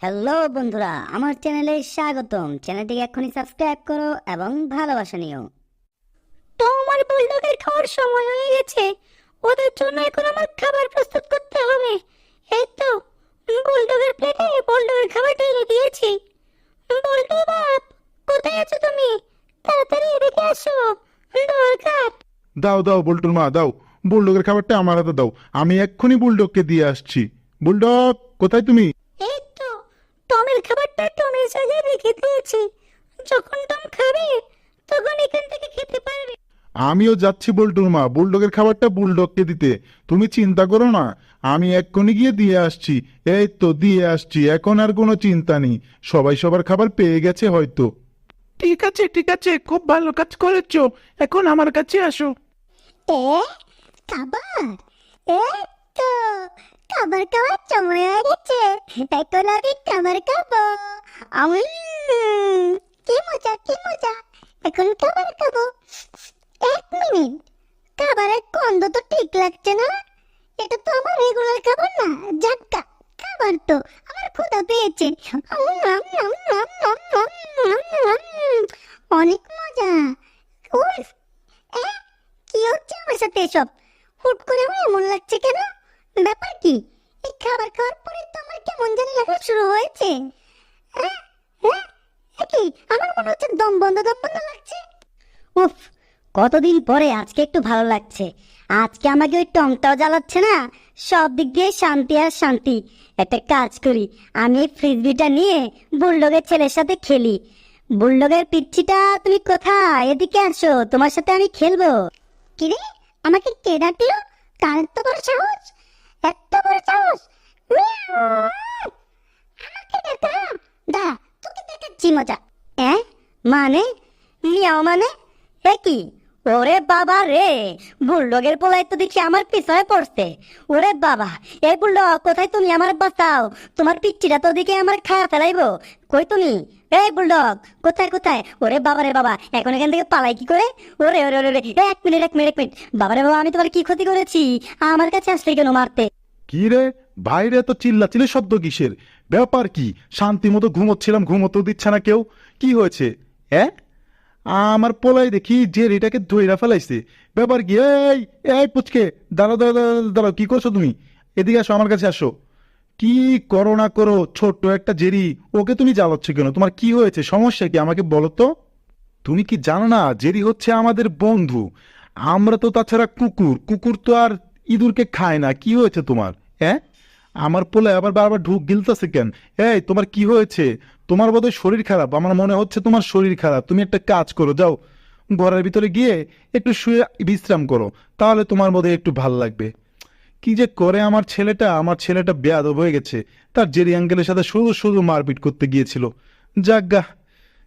Hello বন্ধুরা, আমার চ্যানেলে স্বাগতম। চ্যানেলটিকে এখনই সাবস্ক্রাইব করো এবং ভালোবাসা নিও। তো আমার বুলডগের খাওয়ার সময় হয়ে গেছে। ওদের জন্য এখন আমার খাবার প্রস্তুত করতে হবে। এই তো বুলডগের প্লেটে বুলডগের খাবারটা এনে দিয়েছি। বল্টু বাপ, কোথায় আছো তুমি? তাড়াতাড়ি এদিকে আসো, দরকার। দাও দাও বল্টুর মা, দাও বুলডগের খাবারটা আমার হাতে দাও। আমি এক্ষুনি বুলডগকে দিয়ে আসছি। বুলডগ, কোথায় তুমি? এই তো টমের খাবারটা টমের জায়গায় রেখে দিয়েছি। যখন টম খাবে তখন এখান থেকে খেতে পারবে। আমিও যাচ্ছি বল্টুর মা, বুলডগের খাবারটা বুলডগকে দিতে। তুমি চিন্তা করো না, আমি এক্ষুনি গিয়ে দিয়ে আসছি। এই তো দিয়ে আসছি, এখন আর কোনো চিন্তা নেই। সবাই সবার খাবার পেয়ে গেছে হয়তো। ঠিক আছে ঠিক আছে, খুব ভালো কাজ করেছো। এখন আমার কাছে আসো। এ খাবার, এই তো খাবার খাওয়ার সময় হয়ে গেছে। এখন আমি খাবার খাবো। আমি কি মজা কি মজা, এখন খাবার খাবো। এক মিনিট, খাবারের গন্ধ তো ঠিক লাগছে না। এটা তো আমার রেগুলার খাবার না। যাক্কা, খাবার তো আমার ক্ষুধা পেয়েছে। অনেক মজা। উফ, কি হচ্ছে আমার সাথে এসব? হুট করে আমার এমন লাগছে কেন? ব্যাপার কি? এই খাবার খাওয়ার পরে তো আমার কেমন জানি লাগা শুরু হয়েছে। হ্যাঁ হ্যাঁ, কি আমার মনে হচ্ছে দম বন্ধ লাগছে। উফ, কতদিন পরে আজকে একটু ভালো লাগছে। আজকে আমাকে ওই টংটাও জ্বালাচ্ছে না। সব দিক দিয়ে শান্তি আর শান্তি। একটা কাজ করি, আমি এই ফ্রিজবিটা নিয়ে বুলডগের ছেলের সাথে খেলি। বুলডগের পিচ্ছিটা, তুমি কোথায়? এদিকে আসো, তোমার সাথে আমি খেলবো। কিরে, আমাকে কে ডাকলো? কার এত বড় সাহস, এত বড় সাহস! মিয়াও! আমাকে ডাকা? দাঁড়া, তোকে দেখাচ্ছি মজা। মানে মিয়াও মানে এ কি? ওরে বাবা রে, বুলডগের পোলাই তো দেখি আমার পিছনে পড়ছে। ওরে বাবা, এই বুলডগ কোথায়? তুমি আমার বাঁচাও, তোমার পিচ্চিটা তো দিকে আমার খায়া ফেলাইবো। কই তুমি? এই বুলডগ, কোথায় কোথায়? ওরে বাবা রে বাবা, এখন এখান থেকে পালাই কি করে? ওরে ওরে ওরে ওরে, এক মিনিট এক মিনিট এক মিনিট। বাবা রে বাবা, আমি তোমার কি ক্ষতি করেছি? আমার কাছে আসলে কেন মারতে? কি রে, বাইরে এত চিল্লাচিল্লি শব্দ কিসের? ব্যাপার কি? শান্তি মতো ঘুমোচ্ছিলাম, ঘুমোতেও দিচ্ছে না কেউ। কি হয়েছে? হ্যাঁ, আমার পোলাই দেখি যে এটাকে ধইরা ফেলাইছে। ব্যাপার কি? এই এই পুচকে, দাঁড়াও দাঁড়াও দাঁড়াও দাঁড়াও, কি করছো তুমি? এদিকে আসো, আমার কাছে আসো। কি করো না করো, ছোট্ট একটা জেরি, ওকে তুমি জ্বালাচ্ছ কেন? তোমার কি হয়েছে? সমস্যা কি আমাকে বলো তো। তুমি কি জানো না জেরি হচ্ছে আমাদের বন্ধু? আমরা তো তাছাড়া কুকুর, কুকুর তো আর ইঁদুরকে খায় না। কি হয়েছে তোমার? হ্যাঁ, আমার পোলে আবার বারবার ঢুক গিলতেছে কেন? এই তোমার কি হয়েছে? তোমার বোধহয় শরীর খারাপ, আমার মনে হচ্ছে তোমার শরীর খারাপ। তুমি একটা কাজ করো, যাও ঘরের ভিতরে গিয়ে একটু শুয়ে বিশ্রাম করো, তাহলে তোমার বোধহয় একটু ভাল লাগবে। কি যে করে আমার ছেলেটা, আমার ছেলেটা বেয়াদব হয়ে গেছে। তার জেরি আঙ্কেলের সাথে শুধু শুধু মারপিট করতে গিয়েছিল। যাজ্ঞা,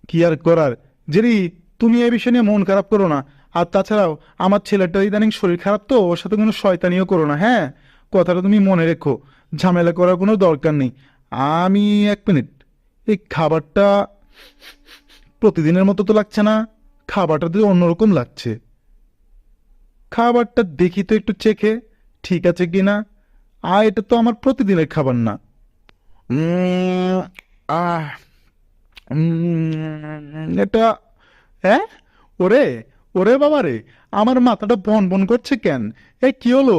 কি আর করার। জেরি, তুমি এই বিষয় নিয়ে মন খারাপ করো না। আর তাছাড়াও আমার ছেলেটা ইদানিং শরীর খারাপ, তো ওর সাথে কোনো শয়তানিও করো না, হ্যাঁ? কথাটা তুমি মনে রেখো। ঝামেলা করার কোনো দরকার নেই। আমি এক মিনিট, এই খাবারটা প্রতিদিনের মতো তো লাগছে না। খাবারটা তো অন্যরকম লাগছে। খাবারটা দেখি তো একটু চেখে, ঠিক আছে কিনা। এটা তো আমার প্রতিদিনের খাবার না। উম, আহ এটা, হ্যাঁ, ওরে ওরে বাবা রে, আমার মাথাটা বন বন করছে কেন? কি হলো?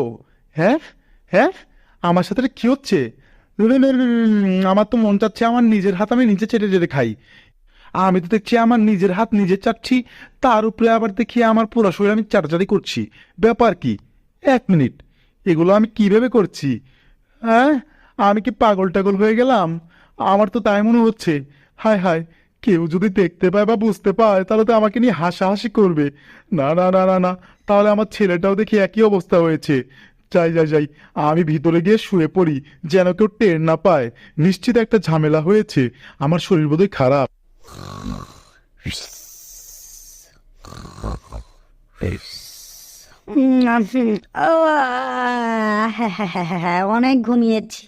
হ্যাঁ হ্যাঁ, আমার সাথে এটা কি হচ্ছে? আমার তো মন চাচ্ছে আমার নিজের হাত আমি নিজে চেটে চেটে খাই। আমি তো দেখছি আমার নিজের হাত নিজে চাটছি, তার উপরে আবার দেখি আমার পুরো শরীর আমি চাটাচাটি করছি। ব্যাপার কি? এক মিনিট, এগুলো আমি কিভাবে করছি? হ্যাঁ, আমি কি পাগল টাগল হয়ে গেলাম? আমার তো তাই মনে হচ্ছে। হায় হায়, কেউ যদি দেখতে পায় বা বুঝতে পায় তাহলে তো আমাকে নিয়ে হাসাহাসি করবে। না না না না না, তাহলে আমার ছেলেটাও দেখি একই অবস্থা হয়েছে। যাই যাই যাই, আমি ভিতরে গিয়ে শুয়ে পড়ি, যেন কেউ টের না পায়। নিশ্চিত একটা ঝামেলা হয়েছে, আমার শরীর বোধহয় খারাপ। হ্যাঁ, অনেক ঘুমিয়েছি,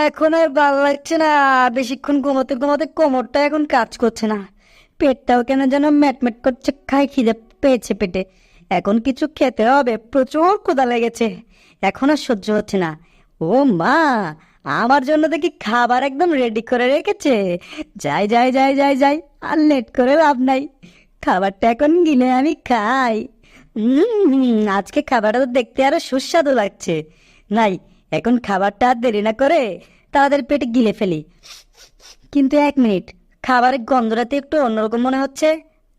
এখন আর ভালো লাগছে না। বেশিক্ষণ ঘুমোতে ঘুমোতে কোমরটা এখন কাজ করছে না। পেটটাও কেন যেন ম্যাটম্যাট করছে, খাই খিদে পেয়েছে পেটে। এখন কিছু খেতে হবে, প্রচুর ক্ষুধা লেগেছে। এখন আর সহ্য হচ্ছে না। ও মা, আমার জন্য দেখি খাবার একদম রেডি করে রেখেছে। যাই যাই যাই যাই যাই, আর লেট করে লাভ নাই, খাবারটা এখন গিলে আমি খাই। আজকে খাবারটা তো দেখতে আরো সুস্বাদু লাগছে। নাই, এখন খাবারটা আর দেরি না করে তাদের পেটে গিলে ফেলি। কিন্তু 1 মিনিট, খাবারের গন্ধটাতে একটু অন্যরকম মনে হচ্ছে।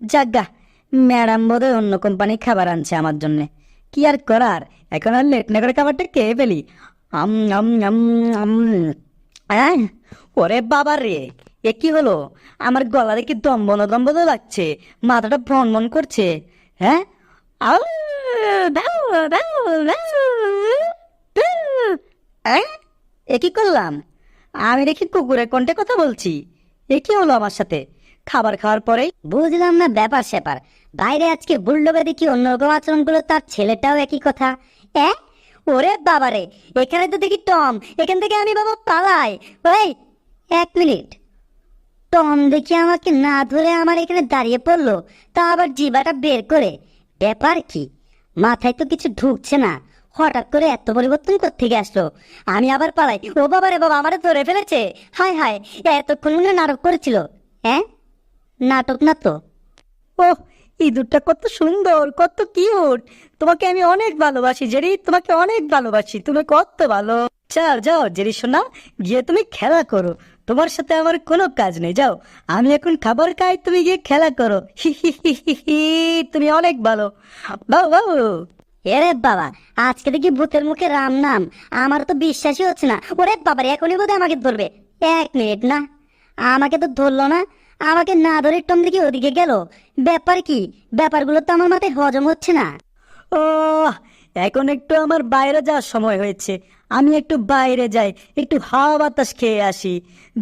যাজ্ঞা, ম্যাডাম বোধহয় অন্য কোম্পানির খাবার আনছে আমার জন্য। কি আর করার, এখন আর লেট না করে খাবারটা খেয়ে ফেলি। আম আম আম আম। আহ, ওরে বাবা রে, এ কি হলো? আমার গলা দেখি দম্বন দম্বন লাগছে, মাথাটা ভ্রমণ করছে। হ্যাঁ, আউ, দাও, দাও, দাও, দাও। এ কি করলাম? আমি দেখি কুকুরের কণ্ঠে কথা বলছি। এ কি হলো আমার সাথে? খাবার খাওয়ার পরেই বুঝলাম না ব্যাপার স্যাপার। বাইরে আজকে বুলডগে দেখি অন্যরকম আচরণ করলো, তার ছেলেটাও একই কথা। ওরে বাবারে, এখানে তো দেখি টম, এখান থেকে আমি বাবা পালাই। ওই 1 মিনিট, টম দেখি আমাকে না ধরে আমার এখানে দাঁড়িয়ে পড়লো, তা আবার জিবাটা বের করে। ব্যাপার কি? মাথায় তো কিছু ঢুকছে না, হঠাৎ করে এত পরিবর্তন কোত্থেকে আসলো? আমি আবার পালাই। ও বাবা রে বাবা, আমারে ধরে ফেলেছে। হায় হায়, এতক্ষণ মনে হয় নাটক করেছিল। নাটক না তো। ওহ, ইঁদুরটা কত সুন্দর, কত কিউট। তোমাকে আমি অনেক ভালোবাসি জেরি, তোমাকে অনেক ভালোবাসি, তুমি কত ভালো। যাও যাও জেরি সোনা, গিয়ে তুমি খেলা করো, তোমার সাথে আমার কোনো কাজ নেই। যাও, আমি এখন খাবার খাই, তুমি গিয়ে খেলা করো। হি হি হি হি হি, তুমি অনেক ভালো। বাবু বাবু। এরে বাবা, আজকে দেখি ভূতের মুখে রাম নাম, আমার তো বিশ্বাসই হচ্ছে না। ওরে বাবারে, এখনই বোধহয় আমাকে ধরবে। 1 মিনিট না, আমাকে তো ধরলো না, আমাকে না ধরে টম দেখি ওদিকে গেল। ব্যাপার কি? ব্যাপারগুলো তো আমার মাথায় হজম হচ্ছে না। ও, এখন একটু আমার বাইরে যাওয়ার সময় হয়েছে, আমি একটু বাইরে যাই, একটু হাওয়া বাতাস খেয়ে আসি।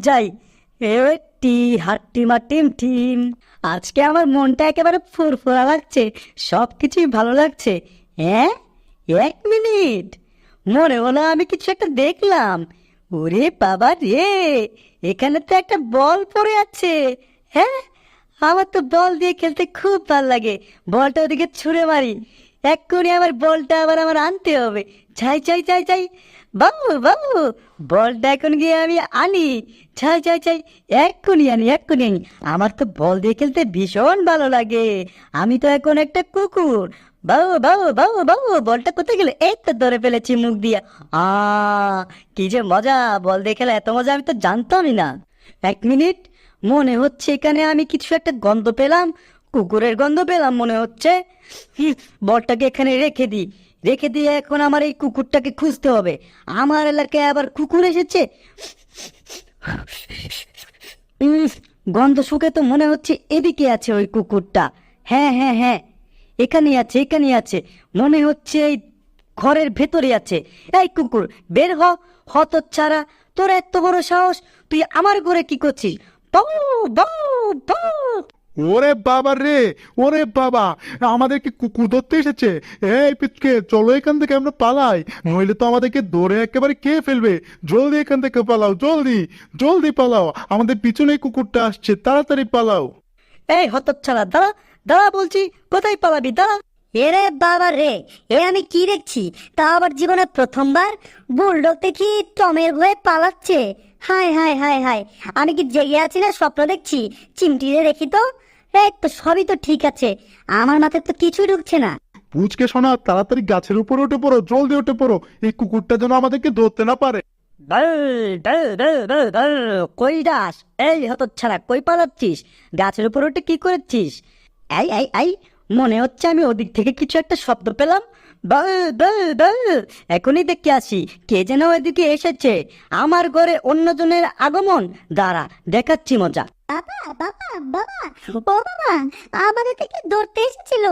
যাই। টি হাট্টি মা টিম টিম। আজকে আমার মনটা একেবারে ফুরফুরা লাগছে, সব কিছুই ভালো লাগছে। 1 মিনিট, মনে হলো আমি কিছু একটা দেখলাম। ওরে বাবা রে, এখানে তো একটা বল পড়ে আছে। হ্যাঁ, আমার তো বল দিয়ে খেলতে খুব ভালো লাগে, বলটা ওদিকে ছুঁড়ে মারি। এক্ষুনি আমার বলটা আবার আমার আনতে হবে। যাই যাই যাই যাই, বাবু বাবু, বলটা এখন গিয়ে আমি আনি। যাই যাই যাই, এক্ষুনি আনি, এক্ষুনি আনি। আমার তো বল দিয়ে খেলতে ভীষণ ভালো লাগে, আমি তো এখন একটা কুকুর। বাবু বাবু বাবু বাবু, বলটা কোথায় গেলে? এই তো ধরে ফেলেছি মুখ দিয়ে। কি যে মজা, বল দিয়ে খেলা এত মজা আমি তো জানতামই না। 1 মিনিট, মনে হচ্ছে এখানে আমি কিছু একটা গন্ধ পেলাম, কুকুরের গন্ধ পেলাম মনে হচ্ছে। বলটাকে এখানে রেখে দিই, রেখে দিয়ে এখন আমার এই কুকুরটাকে খুঁজতে হবে। আমার এলাকায় আবার কুকুর এসেছে। গন্ধ শুকে তো মনে হচ্ছে এদিকে আছে ওই কুকুরটা। হ্যাঁ হ্যাঁ হ্যাঁ, এখানেই আছে, এখানেই আছে, মনে হচ্ছে এই ঘরের ভেতরে আছে। এই কুকুর, বের হ, হতচ্ছাড়া, তোর এত বড় সাহস, তুই আমার ঘরে কি করছিস? বাউ বাউ বাউ। ওরে বাবা রে, ওরে বাবা, আমাদেরকে কুকুর ধরতে এসেছে। এই পিচকে, চলো এখান থেকে আমরা পালাই, নইলে তো আমাদেরকে ধরে একেবারে খেয়ে ফেলবে। জলদি এখান থেকে পালাও, জলদি জলদি পালাও, আমাদের পিছনে কুকুরটা আসছে, তাড়াতাড়ি পালাও। এই হতচ্ছাড়া, দাঁড়া দাঁড়া বলছি, কোথায় পালাবি, দাঁড়া। এরে বাবা রে, আমি কি দেখছি? তা আবার জীবনে প্রথমবার বুলডগ দেখি টমের ভয়ে পালাচ্ছে। হায় হায় হায় হায়, আমি কি জেগে আছি না স্বপ্ন দেখছি? চিমটিরে দেখি তো, এই তো সবই তো ঠিক আছে, আমার মাথায় তো কিছুই ঢুকছে না। পুচকে শোনা, তাড়াতাড়ি গাছের উপরে উঠে পড়ো, জলদি উঠে পড়ো, এই কুকুরটা যেন আমাদেরকে ধরতে না পারে। কই যাস? এই হতচ্ছাড়া, কই পালাচ্ছিস? গাছের উপর উঠে কি করেছিস? এই এই এই, মনে হচ্ছে আমি ওদিক থেকে কিছু একটা শব্দ পেলাম। এখনই দেখে আসি, কে যেন ওইদিকে এসেছে। আমার ঘরে অন্যজনের আগমন, দাঁড়া দেখাচ্ছি মজা। বাবা বাবা বাবা, ও বাবা, আমাদের থেকে ধরতে এসেছিল।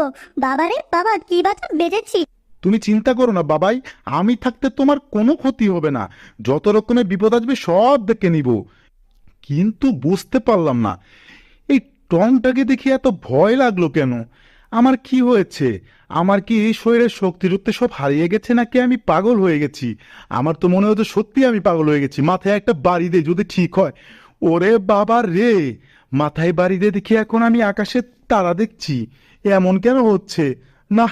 বাবারে বাবা, কি বাঁচা বেঁচেছি। তুমি চিন্তা করো না বাবাই, আমি থাকতে তোমার কোনো ক্ষতি হবে না, যত রকমের বিপদ আসবে সব দেখে নিব। কিন্তু বুঝতে পারলাম না, এই টংটাকে দেখে এত ভয় লাগলো কেন? আমার কি হয়েছে? আমার কি এই শরীরের শক্তি টক্তি সব হারিয়ে গেছে, নাকি আমি পাগল হয়ে গেছি? আমার তো মনে হতো সত্যি আমি পাগল হয়ে গেছি। মাথায় একটা বাড়ি দে যদি ঠিক হয়। ওরে বাবা রে, মাথায় বাড়ি দিয়ে দেখি এখন আমি আকাশে তারা দেখছি। এমন কেন হচ্ছে? না,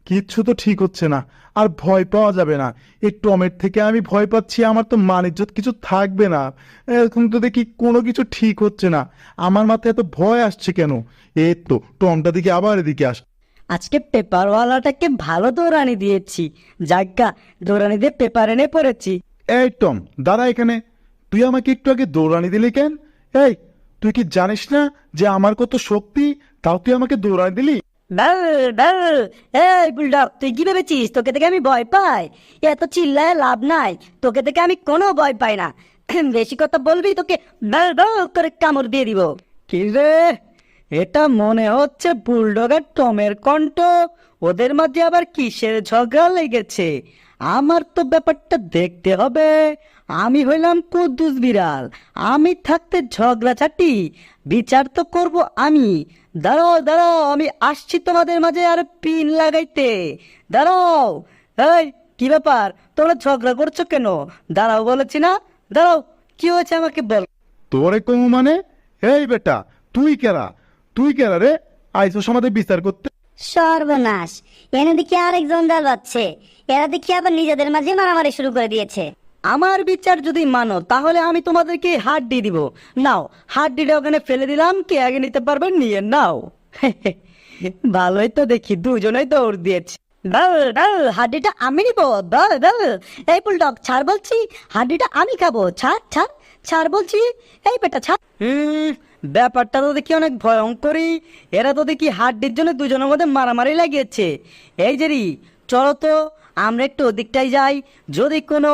কিচ্ছু তো ঠিক হচ্ছে না, আর ভয় পাওয়া যাবে না। এই টমের থেকে আমি ভয় পাচ্ছি, আমার তো মান ইজ্জত কিছু থাকবে না। এখন তো দেখি কোনো কিছু ঠিক হচ্ছে না, আমার মাথায় এত ভয় আসছে কেন? এই তো টমটা দিকে আবার এদিকে আস। আজকে পেপারওয়ালাটাকে ভালো দৌড়ানি দিয়েছি, জায়গা দৌড়ানি দিয়ে পেপার এনে পড়েছি। এই টম, দাঁড়া এখানে। তুই আমাকে একটু আগে দৌড়ানি দিলি কেন? এই, তুই কি জানিস না যে আমার কত শক্তি, তাও তুই আমাকে দৌড়ানি দিলি? এই বুলডগ, তুই কি ভেবেছিস তোকে থেকে আমি ভয় পাই? এত চিল্লায় লাভ নাই, তোকে থেকে আমি কোনো ভয় পাই না। বেশি কথা বলবি তোকে করে কামড় দিয়ে দিব। কি রে, এটা মনে হচ্ছে বুলডগ আর টমের কণ্ঠ। ওদের মাঝে আবার কিসের ঝগড়া লেগেছে? আমার তো ব্যাপারটা দেখতে হবে। আমি হইলাম কুদ্দুস বিড়াল, আমি থাকতে ঝগড়াঝাটি বিচার তো করব আমি। দাঁড়াও দাঁড়াও, আমি আসছি তোমাদের মাঝে আর পিন লাগাইতে। দাঁড়াও। এই, কি ব্যাপার, তোমরা ঝগড়া করছো কেন? দাঁড়াও বলেছি না, দাঁড়াও। কি হয়েছে আমাকে বল। তোরে কমু মানে? এই বেটা, তুই কেরা রে? আইসোস আমাদের বিচার করতে? সর্বনাশ, এনে দেখি আরেকজন দল যাচ্ছে। এরা দেখি আবার নিজেদের মাঝে মারামারি শুরু করে দিয়েছে। আমার বিচার যদি মানো তাহলে আমি তোমাদেরকে হাড্ডি দিব। নাও, হাড্ডিটা ওখানে ফেলে দিলাম, কে আগে নিতে পারবেন নিয়ে নাও। ভালোই তো দেখি দুজনেই দৌড় দিয়েছে। দাও দাও, হাড্ডিটা আমি নিব। দাও দাও। এই বুলডগ, ছাড় বলছি, হাড্ডিটা আমি খাবো। ছাড় ছাড় ছাড় বলছি। এই বেটা ছাড়। ব্যাপারটা তো দেখি অনেক ভয়ঙ্করী। এরা তো দেখি হাড্ডির জন্য দুজনের মধ্যে মারামারি লাগিয়েছে। এই যে রি, চলো তো আমরা একটু ওদিকটাই যাই। যদি কোনো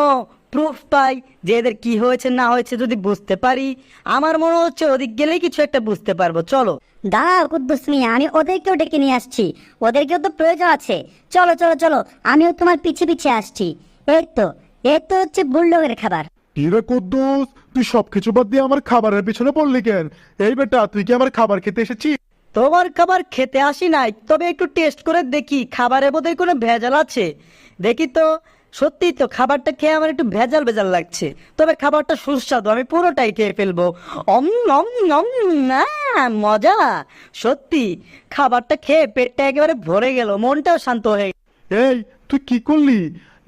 প্রুফ পাই যে এদের কি হয়েছে না হয়েছে, যদি বুঝতে পারি, আমার মনে হচ্ছে ওদিক গেলেই কিছু একটা বুঝতে পারবো। চলো। দাঁড়াও কুদ্দুস মিয়া, আমি ওদেরকেও ডেকে নিয়ে আসছি। ওদেরকেও তো প্রয়োজন আছে। চলো চলো চলো, আমিও তোমার পিছে পিছে আসছি। এই তো হচ্ছে বুলডগের খাবার। কি রে কুদ্দুস, তুই সবকিছু বাদ দিয়ে আমার খাবারের পিছনে পড়লি কেন? এই বেটা, তুই কি আমার খাবার খেতে এসেছিস? তোমার খাবার খেতে আসি নাই, তবে একটু টেস্ট করে দেখি খাবারের বোধহয় কোনো ভেজাল আছে। দেখি তো। সত্যি তো খাবারটা খেয়ে আমার একটু ভেজাল ভেজাল লাগছে, তবে খাবারটা সুস্বাদু, আমি পুরোটাই খেয়ে ফেলবো। অম নম নম, না মজা। সত্যি খাবারটা খেয়ে পেটটা একেবারে ভরে গেল, মনটাও শান্ত হয়ে গেল। এই, তুই কি করলি?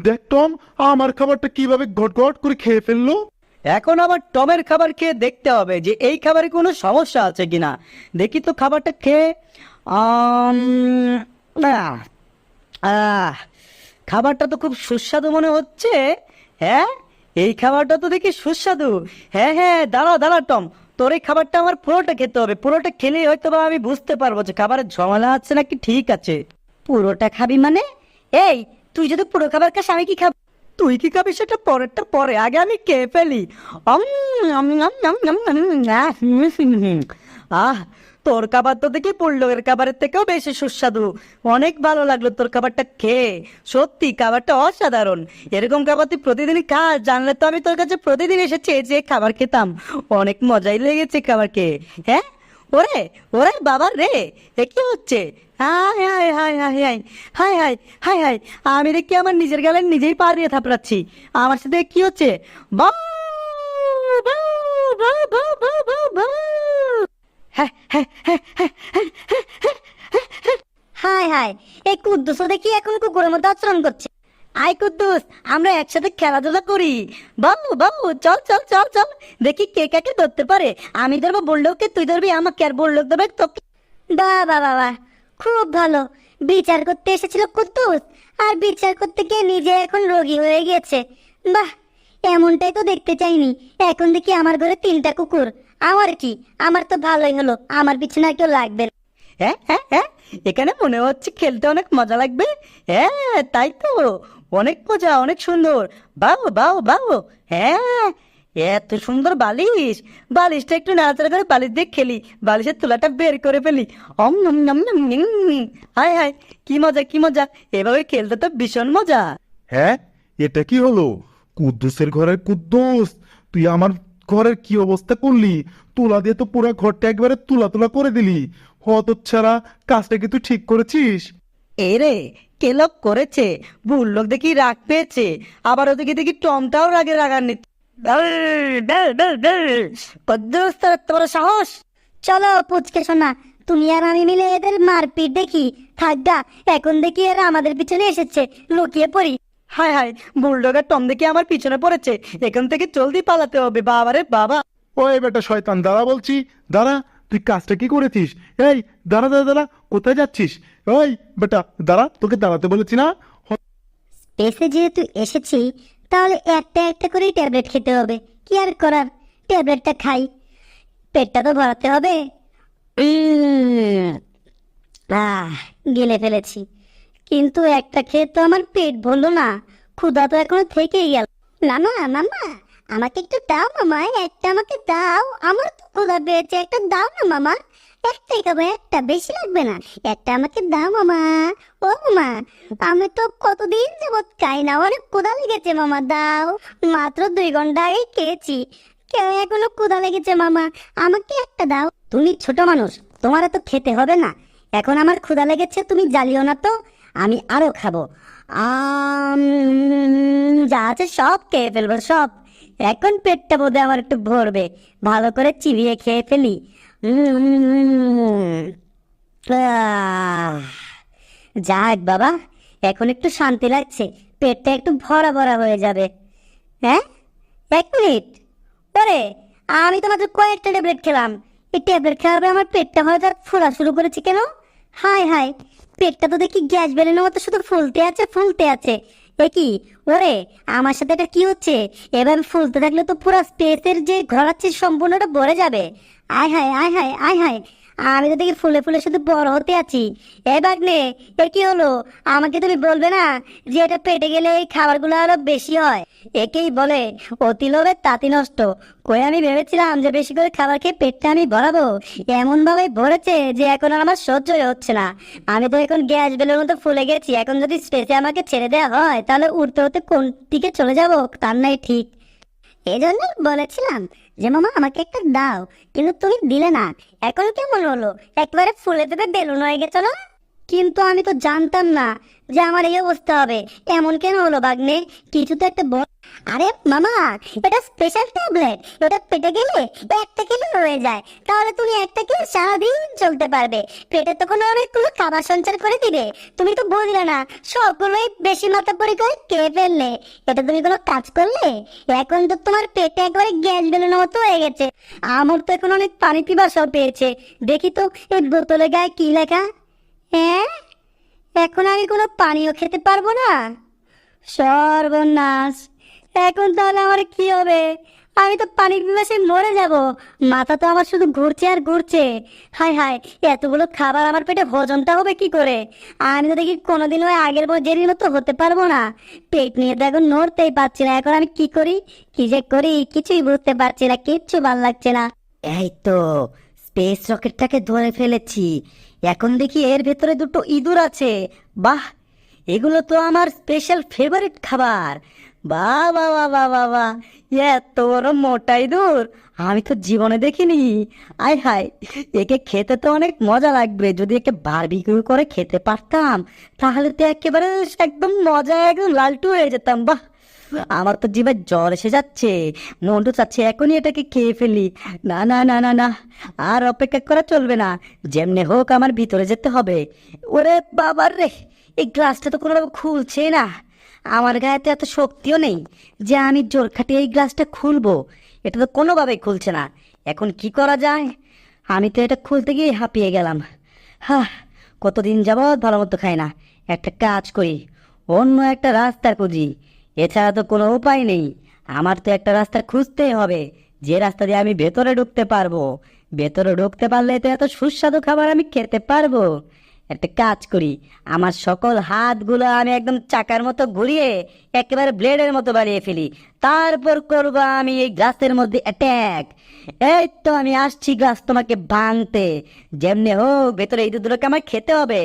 দেখ টম, আমার খাবারটা কিভাবে গট গট করে খেয়ে ফেললো। এখন আবার টমের খাবার খেয়ে দেখতে হবে যে এই খাবারে কোনো সমস্যা আছে কিনা। দেখি তো খাবারটা খেয়ে। আম, আহ, আহ, খাবারটা তো খুব সুস্বাদু মনে হচ্ছে। হ্যাঁ, এই খাবারটা তো দেখি সুস্বাদু। হ্যাঁ হ্যাঁ, দাঁড়া দাঁড়া টম, তোর এই খাবারটা আমার পুরোটা খেতে হবে। পুরোটা খেলেই হয়তো বা আমি বুঝতে পারবো যে খাবারের ঝামেলা আছে নাকি ঠিক আছে। পুরোটা খাবি মানে? এই, তুই যদি পুরো খাবার খাস আমি কি খাবো? তুই কি খাবি সেটা পরেরটা পরে, আগে আমি খেয়ে ফেলি। অম, অম, অম, অম, অম, অম, আহ, তোর খাবার তো দেখি বুলডগের খাবারের থেকেও বেশি সুস্বাদু। অনেক ভালো লাগলো তোর খাবারটা খেয়ে। সত্যি খাবারটা অসাধারণ। এরকম খাবার তুই প্রতিদিনই খাস, জানলে তো আমি তোর কাছে প্রতিদিন এসে চেয়ে চেয়ে খাবার খেতাম। অনেক মজাই লেগেছে খাবার খেয়ে। হ্যাঁ, ওরে ওরে বাবা রে, এ কি হচ্ছে? High high high high high high high high high, আমি দেখি আমার নিজের গালে নিজেই পা দিয়ে থাপড়াচ্ছি। আমার সাথে কি হচ্ছে? বাউ, বাউ, বাউ, বাউ, বাউ, বাউ, বাউ। হ্যাঁ হ্যাঁ হ্যাঁ হ্যাঁ হ্যাঁ হ্যাঁ হ্যাঁ হ্যাঁ। হাই হাই, এই কুদ্দুসও দেখি এখন কুকুরের মতো আচরণ করছে। আই কুদ্দুস, আমরা একসাথে খেলাধুলা করি। বাবু বাবু, চল চল চল চল, দেখি কে কাকে ধরতে পারে। আমি ধরবো বুলডগকে, তুই ধরবি আমাকে, আর বুলডগ ধরবে তোকে। বাবা বাবা, খুব ভালো। বিচার করতে এসেছিল কুদ্দুস, আর বিচার করতে গিয়ে নিজে এখন রোগী হয়ে গিয়েছে। বাহ, এমনটাই তো দেখতে চাইনি। এখন দেখি আমার ঘরে 3টা কুকুর। আমার কি, আমার তো ভালোই হলো, আমার পিছনে আর কেউ লাগবে না। হ্যাঁ হ্যাঁ হ্যাঁ, এখানে মনে হচ্ছে খেলতে অনেক মজা লাগবে। হ্যাঁ তাই তো, অনেক মজা, অনেক সুন্দর। বাও বাও বাও। হ্যাঁ, এত সুন্দর বালিশ। বালিশটা একটু নাড়াচাড়া করে বালিশ দিয়ে খেলি, বালিশের তুলাটা বের করে ফেলি। অম নম নম নম নিম। হায় হায়, কি মজা কি মজা, এভাবে খেলতে তো ভীষণ মজা। হ্যাঁ, এটা কি হলো? কুদ্দুসের ঘরের কুদ্দুস, তুই আমার ঘরের কি অবস্থা করলি? তুলা দিয়ে তো পুরো ঘরটা একবারে তুলা তুলা করে দিলি। হতচ্ছাড়া, কাজটা কি তুই ঠিক করেছিস? এই রে, কে লোক করেছে? বুলডগ দেখি রাগ পেয়েছে, আবার ওদিকে দেখি টমটাও রাগে রাগান্বিত। কদ্দুস, তোর এত বড় সাহস! চলো পুচকে সোনা, তুমি আর আমি মিলে এদের মারপিট দেখি। থাকগা, এখন দেখি এরা আমাদের পিছনে এসেছে, লুকিয়ে পড়ি। হায় হায়, বুলডগার টম দেখে আমার পিছনে পড়েছে, এখান থেকে জলদি পালাতে হবে। বাবারে বাবা! ওই বেটা শয়তান, দাঁড়া বলছি, দাঁড়া। তুই কাজটা কি করেছিস? এই দাঁড়া দাঁড়া দাঁড়া, কোথায় যাচ্ছিস? ওই বেটা দাঁড়া, তোকে দাঁড়াতে বলেছি না? স্পেসে যেহেতু এসেছি, তাহলে একটা একটা করে ট্যাবলেট খেতে হবে। কি আর করার, ট্যাবলেটটা খাই, পেটটা তো ভরাতে হবে। গিলে ফেলেছি, কিন্তু একটা খেয়ে তো আমার পেট ভরলো না, ক্ষুধা তো এখনো থেকেই গেল। মামা মামা, আমাকে একটু দাও মামা, একটা আমাকে দাও, আমার তো ক্ষুধা পেয়েছে, একটা দাও না মামা। একটাই খাবো, একটা, বেশি লাগবে না, একটা আমাকে দাও মামা। ও মামা, আমি তো কতদিন যাবত খাই না, অনেক ক্ষুধা লেগেছে মামা, দাও। মাত্র 2 ঘন্টা আগেই খেয়েছি, কেউ এখনো ক্ষুধা লেগেছে মামা, আমাকে একটা দাও। তুমি ছোট মানুষ, তোমার তো খেতে হবে না। এখন আমার ক্ষুধা লেগেছে, তুমি জ্বালিও না তো, আমি আরো খাবো। যা আছে সব খেয়ে ফেলবো, সব। এখন পেটটা বোধহয় আমার একটু ভরবে, ভালো করে চিবিয়ে খেয়ে ফেলি। যাক বাবা, এখন একটু শান্তি লাগছে, পেটটা একটু ভরা ভরা হয়ে যাবে। হ্যাঁ, 1 মিনিট। ওরে, আমি তো মাত্র কয়েকটা ট্যাবলেট খেলাম, এই ট্যাবলেট খাওয়ার পরে আমার পেটটা হঠাৎ ফোলা শুরু করেছে কেন? হাই হাই, পেটটা তো দেখি গ্যাস বেরোনোর মতো শুধু ফুলতে আছে, ফুলতে আছে। এ কি? ওরে, আমার সাথে এটা কি হচ্ছে? এভাবে ফুলতে থাকলে তো পুরো স্পেসের যে ঘর আছে সম্পূর্ণটা ভরে যাবে। আয় হায় আয় হায় আয় হায়, আমি তো দেখি ফুলে ফুলে শুধু বড় হতে আছি। এ বাগনে, এ কি হলো? আমাকে তুমি বলবে না যে এটা পেটে গেলে এই খাবারগুলো আরো বেশি হয়? একেই বলে অতি লোভে তাঁতি নষ্ট। কই আমি ভেবেছিলাম যে বেশি করে খাবার খেয়ে পেটটা আমি ভরাবো, এমন ভাবে ভরেছে যে এখন আর আমার সহ্যই হচ্ছে না। আমি তো এখন গ্যাস বেলের মতো ফুলে গেছি, এখন যদি স্পেসে আমাকে ছেড়ে দেওয়া হয় তাহলে উঠতে উঠতে কোন দিকে চলে যাবো তার নাই ঠিক। এই জন্য বলেছিলাম যে মামা আমাকে একটা দাও, কিন্তু তুমি দিলে না। এখন কেমন হলো? একেবারে ফুলে ফেপে বেলুন হয়ে গেছো না? কিন্তু আমি তো জানতাম না যে আমার এই অবস্থা হবে। এমন কেন হলো বাগনে? কিছু তো একটা বল। আরে মামা, এটা স্পেশাল ট্যাবলেট, এটা পেটে গেলে একটা খেলে হয়ে যায়, তাহলে তুমি একটা খেলে সারাদিন চলতে পারবে, পেটে তখন অনেকগুলো খাবার সঞ্চার করে দিবে। তুমি তো বুঝলে না, সবগুলোই বেশি মাথা পরি করে খেয়ে ফেললে, এটা তুমি কোনো কাজ করলে? এখন তো তোমার পেটে একবারে গ্যাস বেলুনের মতো হয়ে গেছে। আমার তো এখন অনেক পানি পিপাসাও পেয়েছে। দেখি তো এই বোতলে গায়ে কি লেখা। হ্যাঁ, এখন আমি কোনো পানিও খেতে পারবো না? সর্বনাশ, এখন তাহলে আমার কি হবে? আমি তো পানি পিপাসায় মরে যাব। মাথা তো আমার শুধু ঘুরছে আর ঘুরছে। হায় হায়, এতগুলো খাবার আমার পেটে হজমটা হবে কি করে? আমি তো দেখি কোনোদিন ওই আগের বছরের মতো হতে পারবো না। পেট নিয়ে তো এখন নড়তেই পারছি না। এখন আমি কি করি, কি যে করি কিছুই বুঝতে পারছি না, কিচ্ছু ভাল লাগছে না। এই তো স্পেস রকেটটাকে ধরে ফেলেছি। এখন দেখি এর ভেতরে 2টো ইঁদুর আছে। বাহ, এগুলো তো আমার স্পেশাল ফেভারিট খাবার। বাহ বাহ বাহ বাহ বাহ বাহ, এত বড় মোটা ইঁদুর আমি তো জীবনে দেখিনি। আয় হায়, একে খেতে তো অনেক মজা লাগবে। যদি একে বারবিকিউ করে খেতে পারতাম তাহলে তো একেবারে একদম মজা, একদম লালটু হয়ে যেতাম। বাহ, আমার তো জিভে জ্বর এসে যাচ্ছে, মনটা চাচ্ছে এখনই এটাকে খেয়ে ফেলি। না না না না না, আর অপেক্ষা করা চলবে না, যেমনে হোক আমার ভিতরে যেতে হবে। ওরে বাবার রে, এই গ্লাসটা তো কোনোভাবে খুলছে না। আমার গায়ে তো এত শক্তিও নেই যে আমি জোর খাটিয়ে এই গ্লাসটা খুলবো। এটা তো কোনোভাবেই খুলছে না। এখন কি করা যায়? আমি তো এটা খুলতে গিয়ে হাঁপিয়ে গেলাম। হ্যাঁ, কতদিন যাবৎ ভালো মতো খাই না। একটা কাজ করি, অন্য একটা রাস্তা খুঁজি। এছাড়া তো কোনো উপায় নেই। আমার তো একটা রাস্তা খুঁজতেই হবে, যে রাস্তা দিয়ে আমি ভেতরে ঢুকতে পারবো। ভেতরে ঢুকতে পারলে তো এত সুস্বাদু খাবার আমি খেতে পারবো। একটা কাজ করি, আমার সকল হাতগুলো আমি একদম চাকার মতো ঘুরিয়ে একেবারে ব্লেডের মতো বাড়িয়ে ফেলি। তারপর করব আমি এই গ্লাসের মধ্যে অ্যাটাক। এই তো আমি আসছি গ্লাস তোমাকে ভাঙতে। যেমনি হোক ভেতরে ইঁদুরগুলোকে আমার খেতে হবে।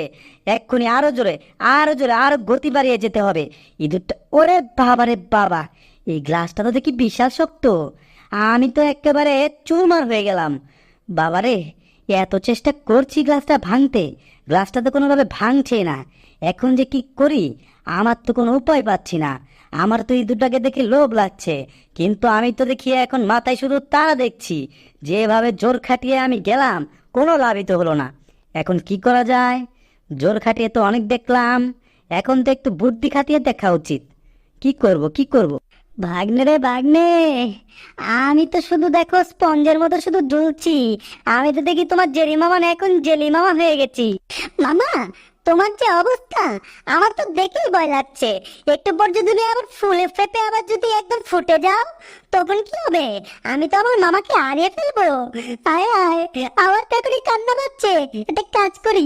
এক্ষুনি আরো জোরে আরো জোরে আরো গতি বাড়িয়ে যেতে হবে। ইঁদুরটা, ওরে বাবারে বাবা, এই গ্লাসটা তো দেখি বিশাল শক্ত। আমি তো একেবারে চুরমার হয়ে গেলাম। বাবারে, এত চেষ্টা করছি গ্লাসটা ভাঙতে, গ্লাসটা তো কোনোভাবে ভাঙছে না। এখন যে কি করি, আমার তো কোনো উপায় পাচ্ছি না। আমার তো এই দুটাকে দেখে লোভ লাগছে, কিন্তু আমি তো দেখি এখন মাথায় শুধু তারা দেখছি। যেভাবে জোর খাটিয়ে আমি গেলাম, কোনো লাভই তো হলো না। এখন কি করা যায়? জোর খাটিয়ে তো অনেক দেখলাম, এখন তো একটু বুদ্ধি খাটিয়ে দেখা উচিত। কি করব কি করব? ভাগ্নে রে ভাগ্নে, আমি তো শুধু দেখো স্পঞ্জের মতো শুধু ঝুলছি। আমি তো দেখি তোমার জেরি মামা না এখন জেলি মামা হয়ে গেছি। মামা, তোমার যে অবস্থা আমার তো দেখেই ভয় লাগছে। একটু পর যদি তুমি আবার ফুলে ফেপে আবার যদি একদম ফুটে যাও তখন কি হবে? আমি তো আমার মামাকে হারিয়ে ফেলবো। আয় আয়, আমার তো এখনই কান্না পাচ্ছে। একটা কাজ করি,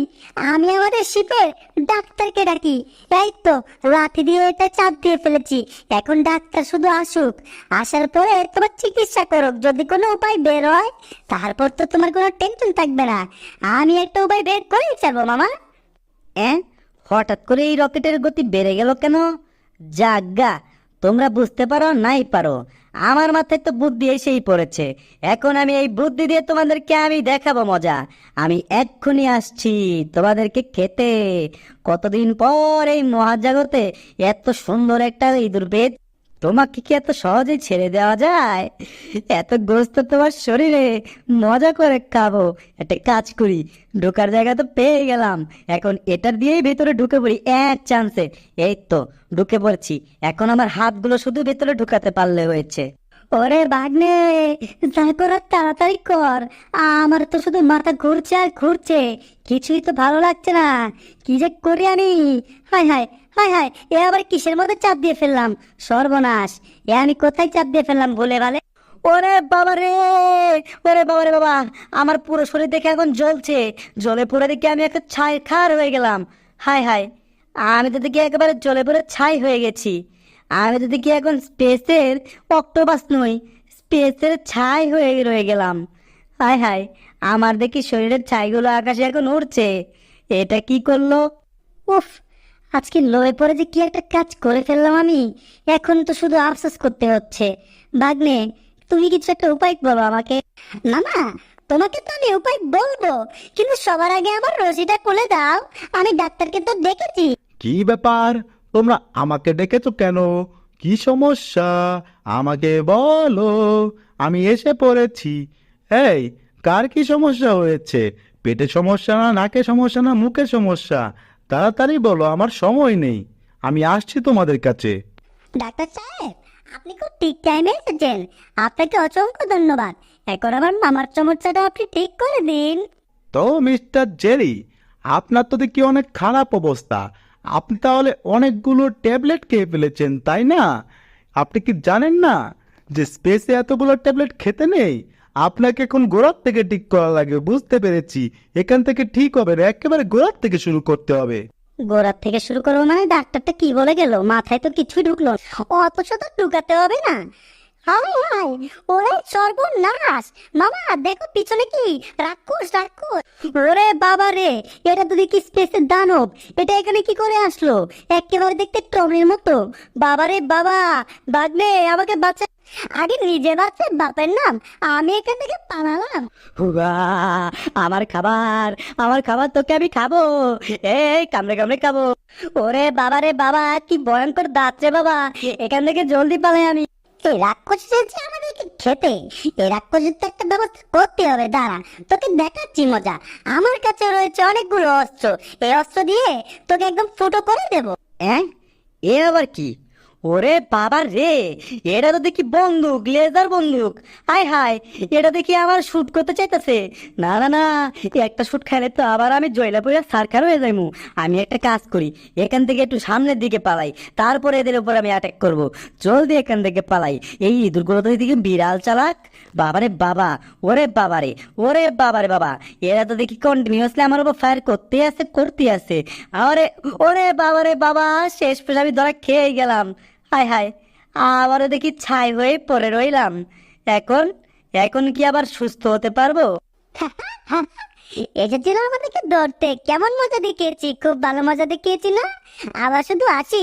আমি আমাদের শিপের ডাক্তারকে ডাকি। এই তো লাঠি দিয়ে এটা চাপ দিয়ে ফেলেছি, এখন ডাক্তার শুধু আসুক, আসার পরে তোমার চিকিৎসা করুক। যদি কোনো উপায় বের হয় তারপর তো তোমার কোনো টেনশন থাকবে না। আমি একটা উপায় বের করেই ছাড়বো মামা। হঠাৎ করে এই রকেটের গতি বেড়ে গেল কেন? যাজ্ঞা, তোমরা বুঝতে পারো নাই পারো, আমার মাথায় তো বুদ্ধি এসেই পড়েছে। এখন আমি এই বুদ্ধি দিয়ে তোমাদেরকে আমি দেখাবো মজা। আমি এক্ষুনি আসছি তোমাদেরকে খেতে। কতদিন পর এই মহাজাগতে এত সুন্দর একটা ইঁদুর পেয়ে তোমাকে কি এত সহজেই ছেড়ে দেওয়া যায়? এত গোস্ত তোমার শরীরে, মজা করে খাবো। একটা কাজ করি, ঢোকার জায়গা তো পেয়ে গেলাম, এখন এটার দিয়েই ভেতরে ঢুকে পড়ি এক চান্সে। এই তো ঢুকে পড়ছি, এখন আমার হাতগুলো শুধু ভেতরে ঢুকাতে পারলে হয়েছে। ওরে ভাগ্নে, যা করার তাড়াতাড়ি কর, আমার তো শুধু মাথা ঘুরছে আর ঘুরছে, কিছুই তো ভালো লাগছে না। কি যে করি আমি? হায় হায় হায় হায়, এ আবার কিসের মধ্যে চাপ দিয়ে ফেললাম? সর্বনাশ, এ আমি কোথায় চাপ দিয়ে ফেললাম ভুলে ভালে? ওরে বাবা রে, ওরে বাবা রে বাবা, আমার পুরো শরীর দেখে এখন জ্বলছে, জ্বলে পুরো দেখে আমি একটা ছাই খার হয়ে গেলাম। হায় হায়, আমি তো দেখি একেবারে জ্বলে পুরো ছাই হয়ে গেছি। আমি তো দেখি এখন স্পেসের অক্টোপাস নই, স্পেসের ছাই হয়ে রয়ে গেলাম। হায় হায়, আমার দেখি শরীরের ছাইগুলো আকাশে এখন উড়ছে। এটা কি করলো? উফ, আজকে লোয়ে পরে যে কি একটা কাজ করে ফেললাম আমি, এখন তো শুধু আফসোস করতে হচ্ছে। ভাগ্নে, তুমি কিছু একটা উপায় বলো আমাকে। মামা, তোমাকে তো আমি উপায় বলবো, কিন্তু সবার আগে আমার রশিটা খুলে দাও। আমি ডাক্তারকে তো দেখেছি। কি ব্যাপার, তোমরা আমাকে ডেকেছো কেন? কি সমস্যা আমাকে বলো, আমি এসে পড়েছি। এই, কার কি সমস্যা হয়েছে? পেটে সমস্যা না নাকে সমস্যা না মুখে সমস্যা? তাড়াতাড়ি বলো, আমার সময় নেই, আমি আসছি তোমাদের কাছে। ডাক্তার সাহেব, আপনি খুব ঠিক টাইমে এসেছেন, আপনাকে অসংখ্য ধন্যবাদ। এখন আমার মামার সমস্যাটা আপনি ঠিক করে দিন। তো মিস্টার জেরি, আপনার তো দেখি অনেক খারাপ অবস্থা। আপনি তাহলে অনেকগুলো ট্যাবলেট খেয়ে ফেলেছেন, তাই না? আপনি কি জানেন না যে স্পেসে এতগুলো ট্যাবলেট খেতে নেই? আপনাকে এখন গোড়ার থেকে ঠিক করা লাগে। বুঝতে পেরেছি, এখান থেকে ঠিক হবে না, একেবারে গোড়ার থেকে শুরু করতে হবে। গোড়ার থেকে শুরু করবো মানে? ডাক্তারটা কি বলে গেল? মাথায় তো কিছুই ঢুকলো না। অত শত ঢুকাতে হবে না। হাই হাই, ওরে সর্বনাশ! মামা দেখো পিছনে কি রাক্ষস, রাক্ষস! ওরে বাবা রে, এটা তো দেখি স্পেসের দানব। এটা এখানে কি করে আসলো? একেবারে দেখতে টমের মতো। বাবা রে বাবা, ভাগ্নে আমাকে বাঁচা। আগে নিজে বাচ্চা বাপের নাম, আমি এখান থেকে পালালাম। হুয়া, আমার খাবার, আমার খাবার তোকে আমি খাবো। এই কামড়ে কামড়ে খাবো। ওরে বাবা রে বাবা, কি ভয়ঙ্কর দাঁত রে বাবা, এখান থেকে জলদি পালাই আমি। এই রাক্ষস যে আমাদেরকে খেতে, এই রাক্ষসের তো একটা ব্যবস্থা করতে হবে। দাঁড়া, তোকে দেখাচ্ছি মজা। আমার কাছে রয়েছে অনেকগুলো অস্ত্র, এই অস্ত্র দিয়ে তোকে একদম ফুটো করে দেবো। এ আবার কি? ওরে বাবা রে, এটা তো দেখি বন্দুক, লেজার বন্দুক। হায় হায়, এটা দেখি আমার শুট করতে চাইতেছে। না না না, একটা শুট খাইলে তো আবার আমি জয়লাপুরের সার্কার হয়ে যাইমু। আমি একটা কাজ করি, এখান থেকে একটু সামনের দিকে পালাই, তারপরে এদের উপর আমি অ্যাটাক করব। জলদি এখান থেকে পালাই। এই ইঁদুরগুলো তো এদিকে বিড়াল চালাক। বাবারে বাবা, ওরে বাবারে, ওরে বাবারে বাবা, এরা তো দেখি কন্টিনিউয়াসলি আমার উপর ফায়ার করতে আছে করতে আছে। আরে ওরে বাবারে বাবা, শেষ পেশ আমি ধরা খেয়ে গেলাম। হায় হায়, আবারও দেখি ছাই হয়ে পড়ে রইলাম। এখন এখন কি আবার সুস্থ হতে পারবো? এসেছিল আমাদেরকে ধরতে, কেমন মজা দেখিয়েছি, খুব ভালো মজা দেখিয়েছি না? আবার শুধু আসি।